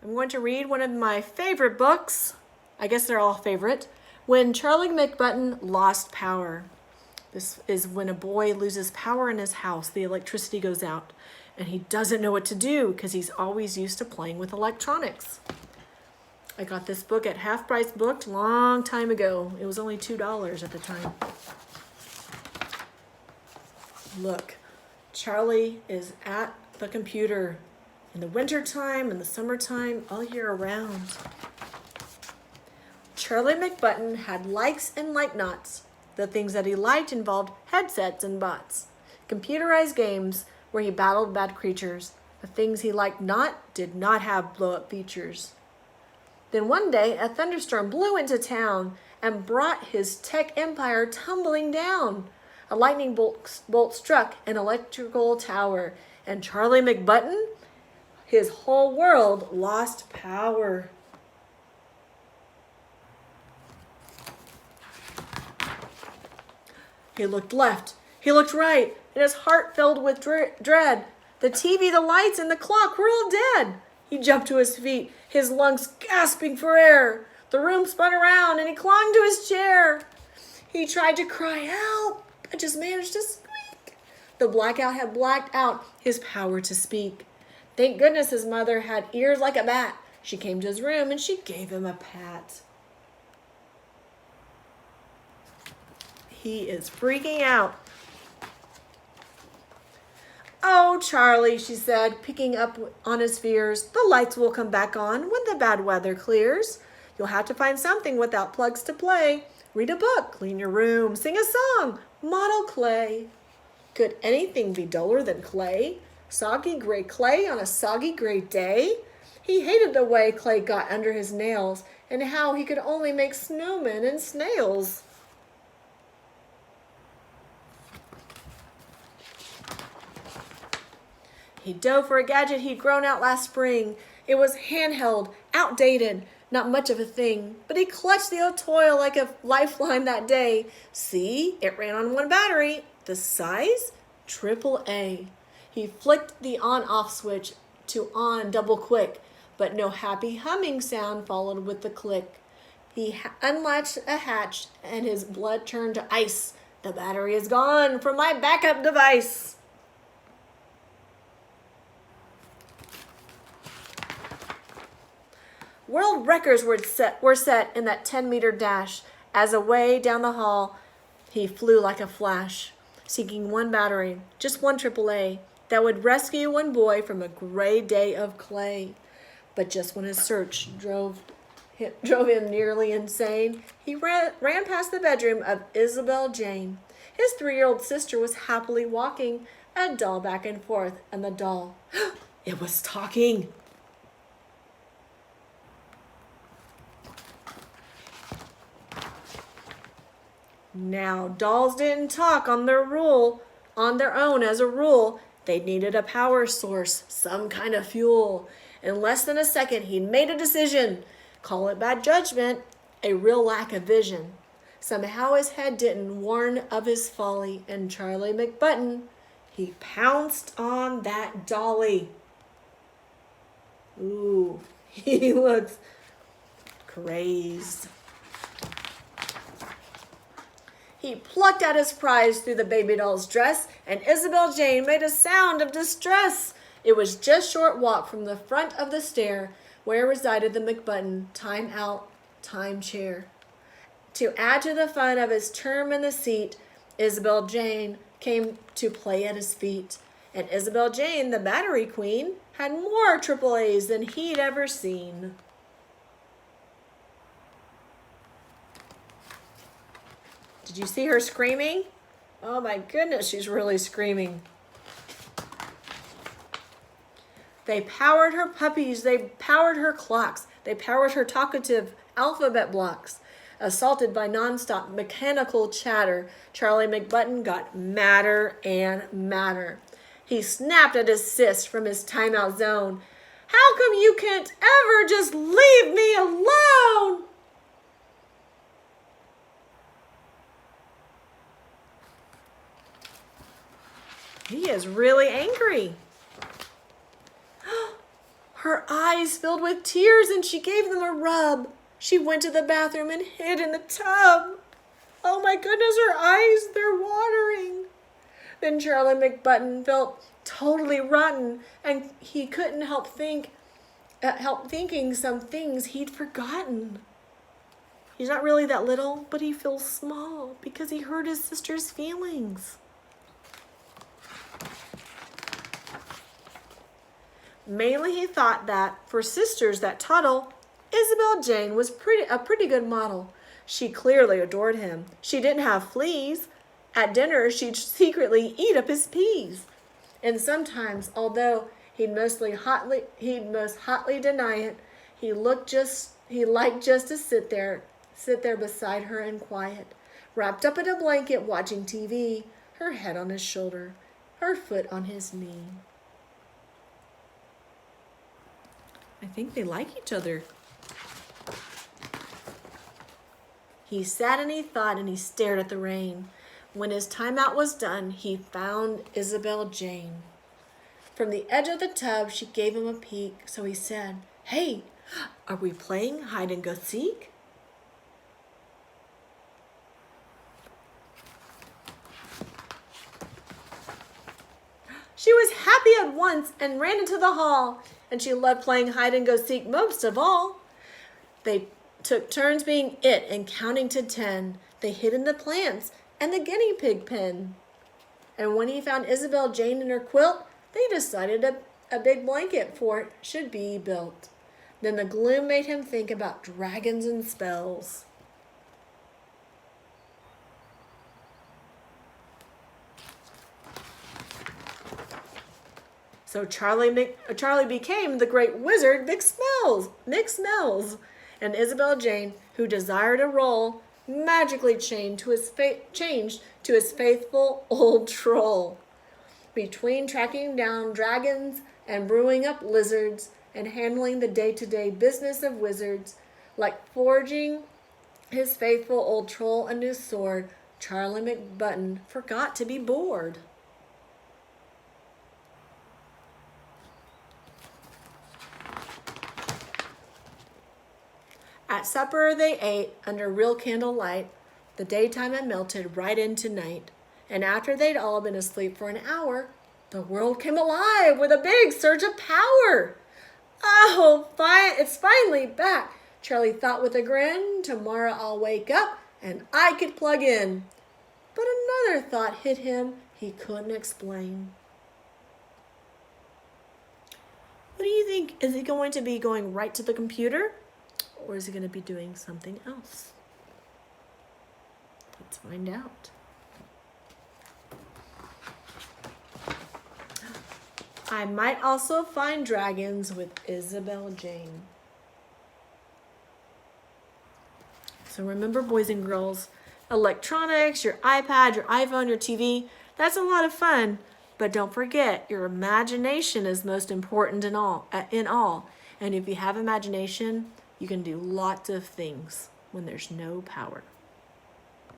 I'm going to read one of my favorite books. I guess they're all favorite. When Charlie McButton Lost Power. This is when a boy loses power in his house. The electricity goes out and he doesn't know what to do because he's always used to playing with electronics. I got this book at Half Price Booked a long time ago. It was only $2 at the time. Look, Charlie is at the computer in the wintertime and the summertime, all year around. Charlie McButton had likes and like-nots. The things that he liked involved headsets and bots, computerized games where he battled bad creatures. The things he liked not did not have blow-up features. Then one day, a thunderstorm blew into town and brought his tech empire tumbling down. A lightning bolt struck an electrical tower, and Charlie McButton, his whole world lost power. He looked left, he looked right, and his heart filled with dread. The TV, the lights, and the clock were all dead. He jumped to his feet, his lungs gasping for air. The room spun around, and he clung to his chair. He tried to cry, help, but just managed to squeak. The blackout had blacked out his power to speak. Thank goodness his mother had ears like a bat. She came to his room, and she gave him a pat. He is freaking out. Oh, Charlie, she said, picking up on his fears. The lights will come back on when the bad weather clears. You'll have to find something without plugs to play. Read a book, clean your room, sing a song, model clay. Could anything be duller than clay? Soggy gray clay on a soggy gray day? He hated the way clay got under his nails and how he could only make snowmen and snails. He dove for a gadget he'd grown out last spring. It was handheld, outdated, not much of a thing. But he clutched the old toy like a lifeline that day. See, it ran on one battery. The size? AAA. He flicked the on-off switch to on double quick, but no happy humming sound followed with the click. He unlatched a hatch and his blood turned to ice. The battery is gone from my backup device. World records were set in that 10-meter dash. As away down the hall, he flew like a flash, seeking one battery, just one AAA, that would rescue one boy from a gray day of clay. But just when his search drove him nearly insane, he ran past the bedroom of Isabel Jane. His 3-year-old sister was happily walking a doll back and forth, and the doll, it was talking. Now, dolls didn't talk on their own as a rule. They needed a power source, some kind of fuel. In less than a second, he'd made a decision. Call it bad judgment, a real lack of vision. Somehow his head didn't warn of his folly, and Charlie McButton, he pounced on that dolly. Ooh, he looks crazed. He plucked out his prize through the baby doll's dress, and Isabel Jane made a sound of distress. It was just a short walk from the front of the stair where resided the McButton time-out time chair. To add to the fun of his term in the seat, Isabel Jane came to play at his feet. And Isabel Jane, the battery queen, had more AAAs than he'd ever seen. Did you see her screaming? Oh my goodness, she's really screaming. They powered her puppies, they powered her clocks, they powered her talkative alphabet blocks. Assaulted by nonstop mechanical chatter, Charlie McButton got madder and madder. He snapped at his sis from his timeout zone. How come you can't ever just leave me alone? He is really angry. Her eyes filled with tears and she gave them a rub. She went to the bathroom and hid in the tub. Oh my goodness, her eyes, they're watering. Then Charlie McButton felt totally rotten and he couldn't help thinking some things he'd forgotten. He's not really that little, but he feels small because he hurt his sister's feelings. Mainly he thought that for sisters that Tuttle, Isabel Jane was a pretty good model. She clearly adored him. She didn't have fleas. At dinner, she'd secretly eat up his peas. And sometimes, although he'd most hotly deny it, he liked just to sit there beside her in quiet, wrapped up in a blanket watching TV, her head on his shoulder, her foot on his knee. I think they like each other. He sat and he thought and he stared at the rain. When his time out was done, he found Isabel Jane. From the edge of the tub, she gave him a peek, so he said, "Hey, are we playing hide and go seek?" She was happy at once and ran into the hall, and she loved playing hide and go seek most of all. They took turns being it and counting to 10. They hid in the plants and the guinea pig pen. And when he found Isabel Jane in her quilt, they decided a big blanket fort should be built. Then the gloom made him think about dragons and spells. So Charlie became the great wizard Mick Smells, and Isabel Jane, who desired a role, magically changed to his faithful old troll. Between tracking down dragons and brewing up lizards and handling the day-to-day business of wizards, like forging his faithful old troll a new sword, Charlie McButton forgot to be bored. At supper they ate under real candlelight. The daytime had melted right into night. And after they'd all been asleep for an hour, the world came alive with a big surge of power. Oh, it's finally back, Charlie thought with a grin. Tomorrow I'll wake up and I could plug in. But another thought hit him he couldn't explain. What do you think? Is he going to be going right to the computer? Or is he going to be doing something else? Let's find out. I might also find dragons with Isabel Jane. So remember, boys and girls, electronics, your iPad, your iPhone, your TV, that's a lot of fun. But don't forget, your imagination is most important in all. And if you have imagination, you can do lots of things when there's no power.